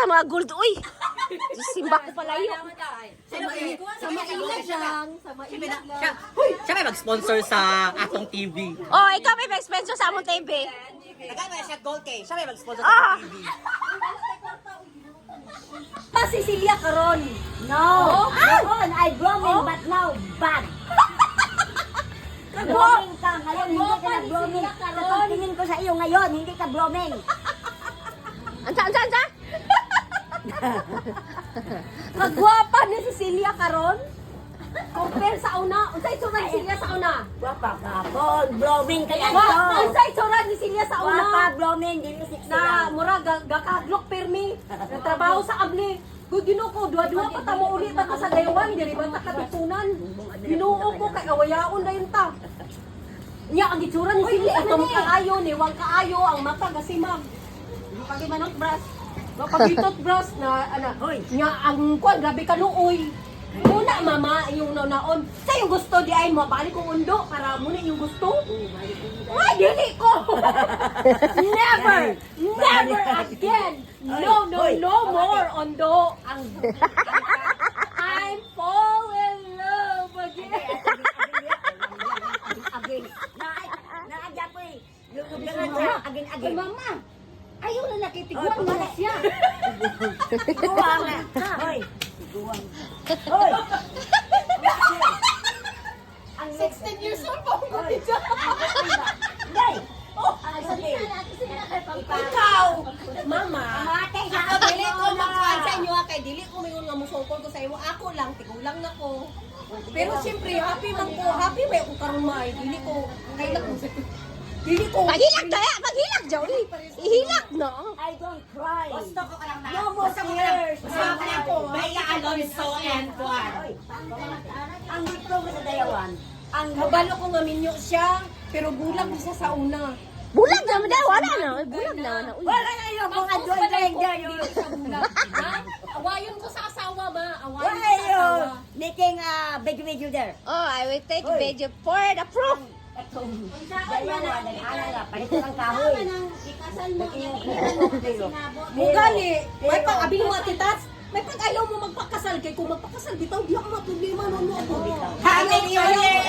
sa mga gold. Uy! Simba ko pala yun. Sa mainit lang. Sa mainit lang. Siya may mag-sponsor sa atong TV. Oh, ikaw may expensive sa among TV. Nagay mo siya gold kay. Siya may mag-sponsor Ah. sa TV. Pa Cecilia Caron. No. Noon, I blooming, but now, bad. Blooming ka ngayon, hindi ka na-blooming. Sa pagtingin ko sa iyo ngayon, hindi ka blooming. Ansa? Kagwapa ni Cecilia Caron. Compare sa una. Unsay itsura ni Cecilia sa una? Wapa ka, gold, blooming kaya Unsay itsura ni Cecilia sa Wapa, una? blooming, dili siksi Na lang. mura gakaglok permi. Nagtrabaho sa abli. Kung Ginoo ko, duwa-duwa pa ta mo ulit ta sa dayawan, diri ba ta katutunan. Ginoo ko kay awayaon dayon ta. Nya ang itsura ni Cecilia ito kaayo ni wang kaayo ang mata gasimag. Pagimanot bras. Pagitot bras na ana. Nya ang kwan grabe ka luoy. Muna mama yung naon. Sa yung gusto di ay mabalik kong undo para muna yung gusto. Ay dili ko. Never again. No more undo. I'm fall in love again. Aging. Naadya po eh. Aging. Ay mama. Ayaw na nakitigwan mo na siya. Guwang na. Hoy. Guwang. Hoy. Ang 16 years old pa ako dito. Day. Ikaw, mama. Matay sa Ako dili ko magkuhan sa inyo kay dili ko mingon nga musukol ko sa imo. Ako lang tigulang na ko. Pero siyempre happy man ko, happy may ko karon may dili ko kailan ko dili ko. Paghilak, Joey. Ihilak, no? I don't cry. Gusto ko ka lang na. No more tears. Gusto ko lang po. Maya Alonso and Juan. Ang gusto ko sa dayawan. Ang kabalo ko nga minyo siya, pero bulag siya sa una. Bulag na, madal. Wala na. Bulag na. Uy. Wala na yung mga joy-joy there. Sa bulag. Ha? Awayon ko sa asawa ba? Awayon Why ko sa are you asawa. making a big video there? Oh, I will take video for the proof. Dayawan, nag-alala, palit ng kahoy. Mugali, may pag abing mo atitas, may pag ayaw mo magpakasal kay kung magpakasal bitaw di ako maproblema no ako. Happy New Year!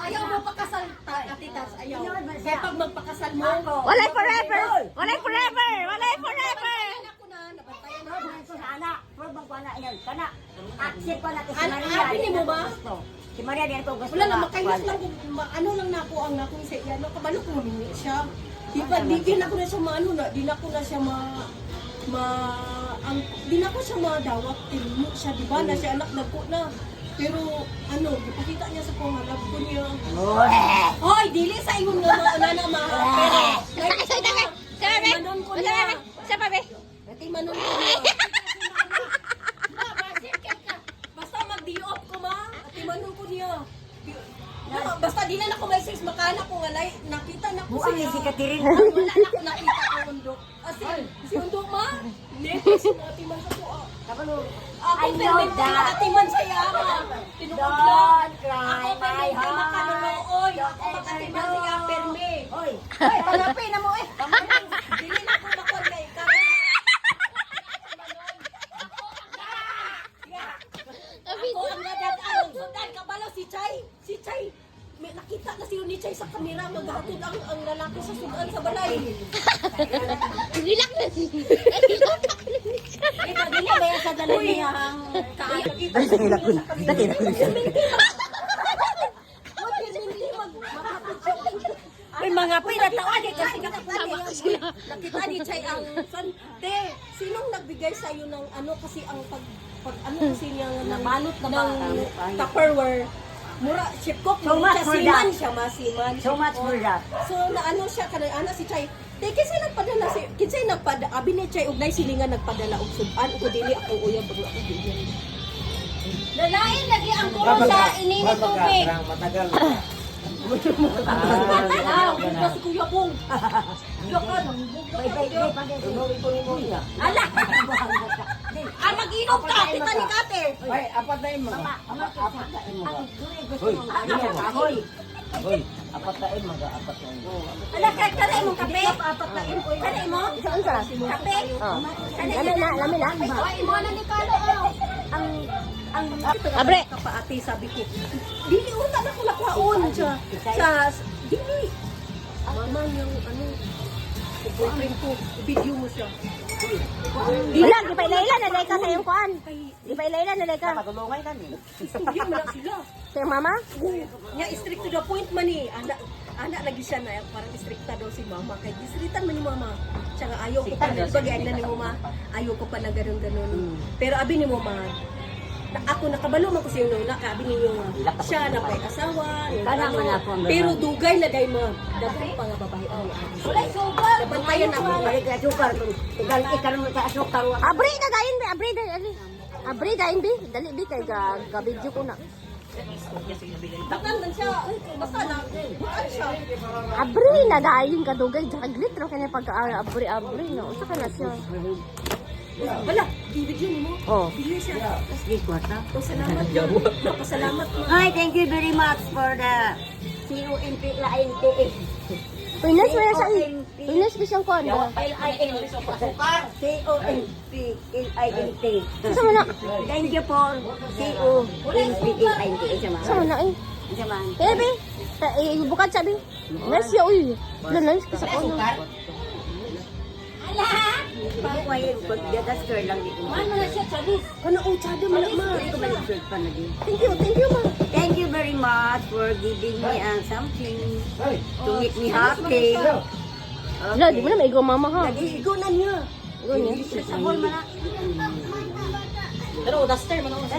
Ayaw mo pakasal atitas, ayaw. Kaya pag magpakasal mo, Walay forever. Walay forever. Walay forever. ako na, nabantayan na. Sana, probang ko na yan. Sana, accept ko na si Ano, Maria. happy ni mo ba? Si Maria din ko gusto. Wala na, makainis lang kung ano lang na ako ang nakong sa iya. Kabalo ko mamini siya. Di ba, di na ko na siya maano na, di na ko na siya di na ko siya madawat, tilmo siya, di ba? Na siya anak na ko na. Pero, ano, ipakita niya sa pangarap ko niya. Hoy, dili sa ingon nga na pero, Sabi, ko niya. sabi. Pati manon ko niya. Basta mag-di-off ko ma, ati manon ko niya. Basta di na ako may sis makana ko nga nakita na ko Buang si Catherine. Wala na ko nakita ko undo. Asin, si undo ma, next mo ati man sa ko. Ako I know permit na that. ati man sa yama. Tinuod lang. Don't cry, Ako my permit na heart. makanunoy. Ako makati man sa ya permi. Hoy, Hoy, panapin na mo eh. Dili na ko makonay ka. Ako ang nadadaan. Sundan, kabalo si Chay. Si Chay. May nakita na siyo ni Chay sa kamera. Maghatod ang lalaki sa sudan sa balay. Hilak na. ito din ba yan sa dalawa niya ang Nakita siya sa kamera. may mga pinatawa dito. Nakita ni Chay ang Te, sinong nagbigay sa iyo ng ano kasi ang pag ano kasi niya Nabalot na ba? ng Tupperware. Mura chip cook So much siya for siman that. siya masiman. So much for that. So na ano siya kanang ana si Chay. Te kinsay nagpadala si kinsay nagpada abi ni Chay ugnay silingan nagpadala og sudan ug dili ako uyab pag ako dili. Lalain lagi ang kulo sa inini tubig. Matagal. Ah, kasi kuya pong. Yakan. Ala! Ah, mag-inom ka, kita ni Kate. Ay, apat na yung mga. Hoy! Hoy, apat na mag-apat na Ala, kanay mo kape? Kanay mo? Saan sa? Kape? Lami na, lami na. Ay, mo na ni Carlo. Ang Abre. kapaati sabi ko, dili una na ko lakwaon siya. Dili. Mama yung ano, boyfriend ko, video mo siya. Wala, di pa ilayla na ka sa iyong kuan. Di pa ilayla na ka. Patulungay na ni. Hindi mo lang sila. Sa iyong mama? Nga strict to the point man eh. Anak lagi siya na parang stricta daw si mama. Kaya distritan man ni mama. Tsaka ayaw ko pa na, bagay na ni mama, ayaw ko pa na ganun-ganun. Pero abi ni mama, ako nakabalo man ko sa inyo, nakabi ninyo nga, siya na pa'y asawa, pero dugay lagay mo, dapat pa nga babae ang nabantayan ako. Abri na dayon bi, abri na ali. Abri dayon bi, dali bi kay ga video ko na. Bukan man siya, ay, basta lang, bukan siya. Abri na dayon ka dugay jaglit ra kanya pag abri no. Usa ka na siya. Wala, i-video mo. Oh. Bili siya. Pasalamat mo. Pasalamat mo. Hi, thank you very much for the COMP LINTE. Pinas mo na sa Pinas ko siyang kuan. COMP Sama na. Thank you for COMP Sama na eh. Baby, bukan sabi. Nice ya uy. Wala nice ka sa kuan. Ano na siya, Charis? Ano, chado mo na, ma. Thank you ma. Thank you very much for giving me something to make me happy. Wala, di mo na maigaw mama ha. Igo na niya. Igaw niya. Sabon man na. Pero duster man ako.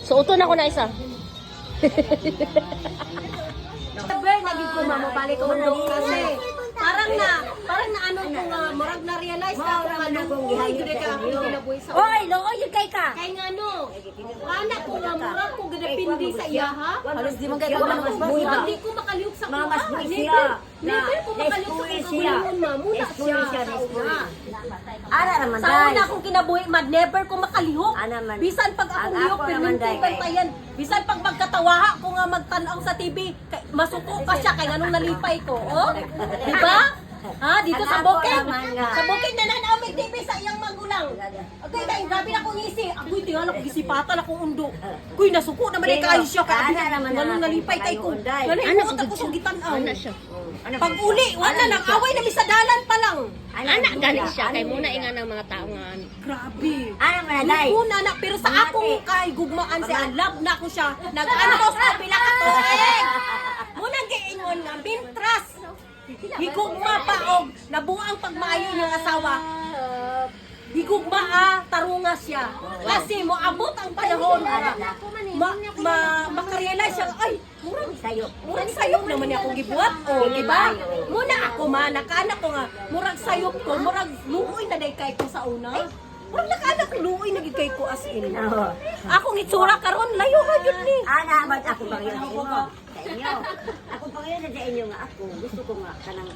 So uto na ko na isa. Sabi, naging ko mamabalik ko na kasi parang na ano ko nga, marag na realize na ako nga nung uy, gede ka ako ginabuhi sa Oy, looy yung kay ka. kay nga no, anak ko nga murag ko gede pindi sa iya ha. Halos di man kay ko na Hindi ko makaliw sa Mamas kuha. buhi siya. Never ko makaliw sa Na-spoil kuha. siya. Muna siya. Sa una. Ara naman Sa una akong kinabuhi, never ko makalihok. Ana man. Bisan pag akong Ang lihok, ako pero naman, yung day, bantayan. Bisan pag magkatawaha ko nga magtanaw sa TV, masuko ka siya kay anong nalipay ko. Oh? Di ba? Ha, dito sa Ang ako bukid. naman nga. Sa bukid na nanawig TV sa iyang magulang. Okay, dahil grabe na akong isi. Agoy, tingala ko gisipatan akong undo. Kuy, nasuko naman ay kayo siya. Kaya Ana naman ganun na nalipay kay ko. Unday. Ganun, imuot ako sa gitanaw. Ana siya. Pag uli, wala nang away na sa dalan pa lang. Ana galing siya kay muna inga ng mga tao nga ani. Grabe. Ana man na day. Una na, pero sa akong kay gugmaan siya, love na ko siya. Nag-antos na pila ka tuig. Muna giingon nga, bintras. Higugma pa og nabuang pagmaayo ng asawa. Higugma tarunga siya. Kasi moabot ang panahon nga makarealize siya, ay, murag sayop naman niya akong gibuhat. O, di ba? Muna ako nakaanak ko nga, murag sayop ko, murag luoy na day kay ko sa una. Murag nakaanak ko, luoy na gid kay ko as in. Akong itsura karon layo ra jud ni. Ana, ba't ako pa ngayon sa inyo? Sa inyo. Ako pa ngayon sa inyo nga ako. Gusto ko nga kanang